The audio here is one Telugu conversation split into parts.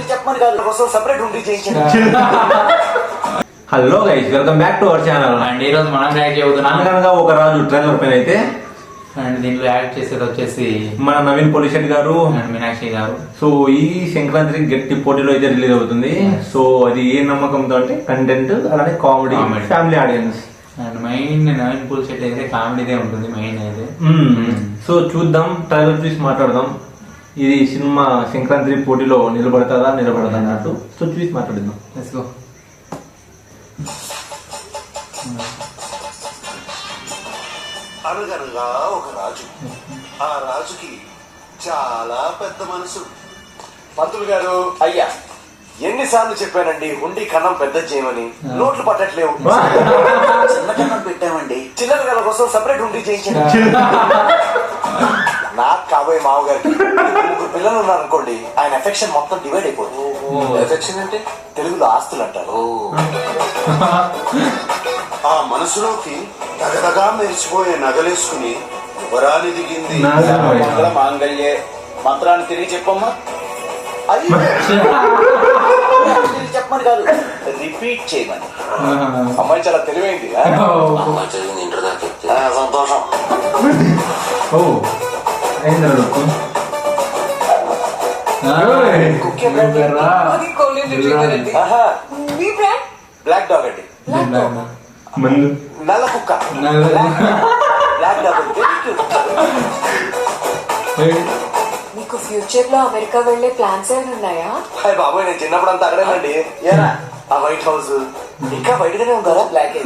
చెప్పమని కాదు కోసం సెపరేట్ ఉండి చేయించండి. Hello guys, welcome back to our channel. And ఈ రోజు మనం యాడ్ చేయబోతున్నాం అనగనగా ఒక రాజు ట్రైలర్ పైన అయితే. అండ్ దీంట్లో యాడ్ చేసేది వచ్చేసి మన నవీన్ పోలిశెట్టి గారు అండ్ మీనాక్షి గారు. సో ఈ సంక్రాంతి గట్టి పోటీలో అయితే రిలీజ్ అవుతుంది. సో అది ఏ నమ్మకంతో అంటే కంటెంట్, అలానే comedy, family audience. And main Naveen Polishetty అయితే కామెడీదే ఉంటుంది మెయిన్ అయితే. సో చూద్దాం, ట్రైలర్ చూసి మాట్లాడదాం. ఇది సినిమా సంక్రాంతి పోటీలో నిలబడతాదా అన్నట్టు. సో చూసి మాట్లాడదాం. Let's go. అనగనగా ఒక రాజు. ఆ రాజుకి చాలా పెద్ద మనసు. పంతులు గారు, అయ్యా ఎన్నిసార్లు చెప్పానండి హుండీ కన్నం పెద్ద చేయమని, నోట్లు పట్టట్లేవు. చిన్న కన్నం పెట్టామండి, చిల్లర గల కోసం సెపరేట్ హుండీ చేయించండి. నాకు కాబోయే మామగారికి 3 పిల్లలు ఉన్నారనుకోండి, ఆయన ఎఫెక్షన్ మొత్తం డివైడ్ అయిపోతుంది. ఎఫెక్షన్ అంటే తెలుగులో ఆస్తులు అంటారు. ఆ మనసులోకి తగదగా మెరిచిపోయే నగలేసుకుని వరాన్ని దిగింది. మాంగళ్యే మంత్రాన్ని తిరిగి చెప్పమ్మా. చెప్పమని కాదు, రిపీట్ చేయమని. అమ్మాయి చాలా తెలివైంది. సంతోషం. బ్లాక్ డాగ్ అండి, నల్ల కుక్క. బ్లాక్ డాగ్ అంటే మీకు ఫ్యూచర్ లో అమెరికా వెళ్లే ప్లాన్స్ ఏమైనా ఉన్నాయా? హాయ్ బాబోయ్, నేను చిన్నప్పుడు అంతా అక్కడేనండి. ఏనా ఆ వైట్ హౌస్ ఇంకా వైట్ గానే ఉందా? బ్లాక్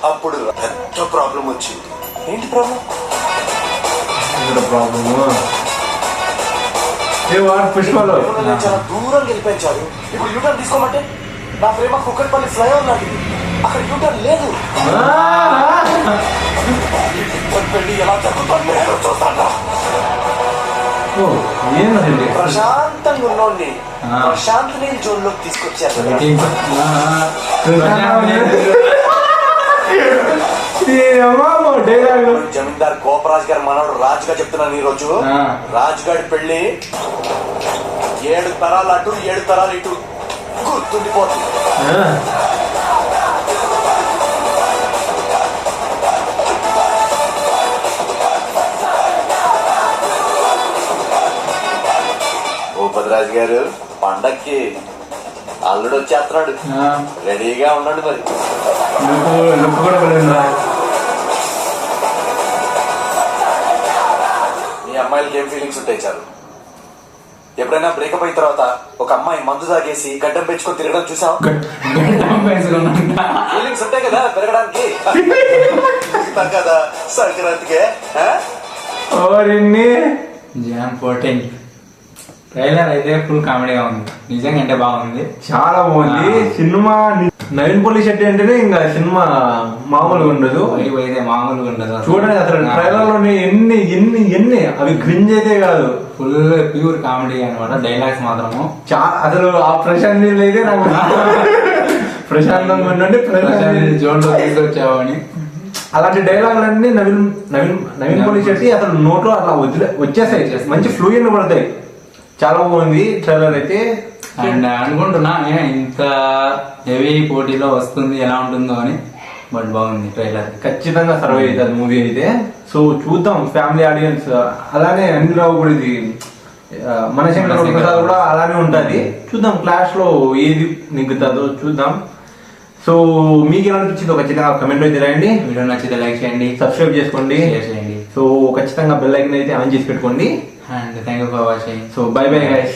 అప్పుడు పెద్ద ప్రాబ్లం వచ్చింది. ఏంటి ప్రాబ్లం? పుష్పలో చాలా దూరం గెలిపించారు. ఇప్పుడు యూటర్న్ తీసుకోమంటే నా ప్రేమ కుక్కట్పల్లి ఫ్లైఓవర్ లాంటిది, అక్కడ యూటర్న్ లేదు. పెళ్లి ఎలా జరుగుతుంది నేను చూస్తాను. ప్రశాంతంగా ఉన్నోడిని ప్రశాంత్ నీల్ జోన్ లోకి తీసుకొచ్చారు. జమీందార్ గోపరాజ్ గారు మనోడు రాజుగా చెప్తున్నాను. ఈ రోజు రాజుగాడి పెళ్లి 7 తరాలు అటు 7 తరాలు ఇటు గుర్తుండిపోతుంది. భూపతిరాజు గారు, పండక్కి అల్లుడు వచ్చేస్తున్నాడు, రెడీగా ఉన్నాడు. మరి మీ అమ్మాయిలకి ఏం ఫీలింగ్స్ ఉంటాయి? చాలు. ఎప్పుడైనా బ్రేకప్ అయిన తర్వాత ఒక అమ్మాయి మందు తాగేసి గడ్డం పెంచుకొని తిరగడం చూసాం? ఫీలింగ్స్ ఉంటాయి కదా పెరగడానికి. కదా సంక్రాంతికే జాన్ 14 ట్రైలర్ అయితే ఫుల్ కామెడీగా ఉంది. నిజంగా అంటే బాగుంది, చాలా బాగుంది సినిమా. నవీన్ పోలిశెట్టి అంటేనే ఇంకా సినిమా మామూలుగా ఉండదు, మామూలుగా ఉండదు. చూడండి అసలు ట్రైలర్ లోని ఎన్ని అవి క్రింజ్ అయితే కాదు, ఫుల్ ప్యూర్ కామెడీ అనమాట. డైలాగ్స్ మాత్రము అసలు ఆ ప్రశాంత్ అయితే నాకు ప్రశాంతంగా ఉండండి, జోన్లో తీసుకొచ్చావు అని అలాంటి డైలాగులన్నీ నవీన్ పోలిశెట్టి అసలు నోట్లో అట్లా వచ్చేసాయి, మంచి ఫ్లూయెంట్ పడతాయి. చాలా బాగుంది ట్రైలర్ అయితే. అండ్ అనుకుంటున్నా ఇంత హెవీ పోటీలో వస్తుంది ఎలా ఉంటుందో అని, బట్ బాగుంది ట్రైలర్. ఖచ్చితంగా సర్వే అవుతుంది మూవీ అయితే. సో చూద్దాం, ఫ్యామిలీ ఆడియన్స్. అలానే అనిల్ రావు కూడా ఇది మనశంకర ప్రసాద్ కూడా అలానే ఉంటుంది. చూద్దాం క్లాష్ లో ఏది నెగ్గుతుందో చూద్దాం. సో మీకు ఎలా అనిపించిందో ఖచ్చితంగా కమెంట్ అయితే రాయండి. వీడియో నచ్చితే లైక్ చేయండి, సబ్స్క్రైబ్ చేసుకోండి, షేర్ చేయండి. సో ఖచ్చితంగా బెల్ ఐకాన్ అయితే ఆన్ చేసి పెట్టుకోండి. And thank you for watching. So by bye guys.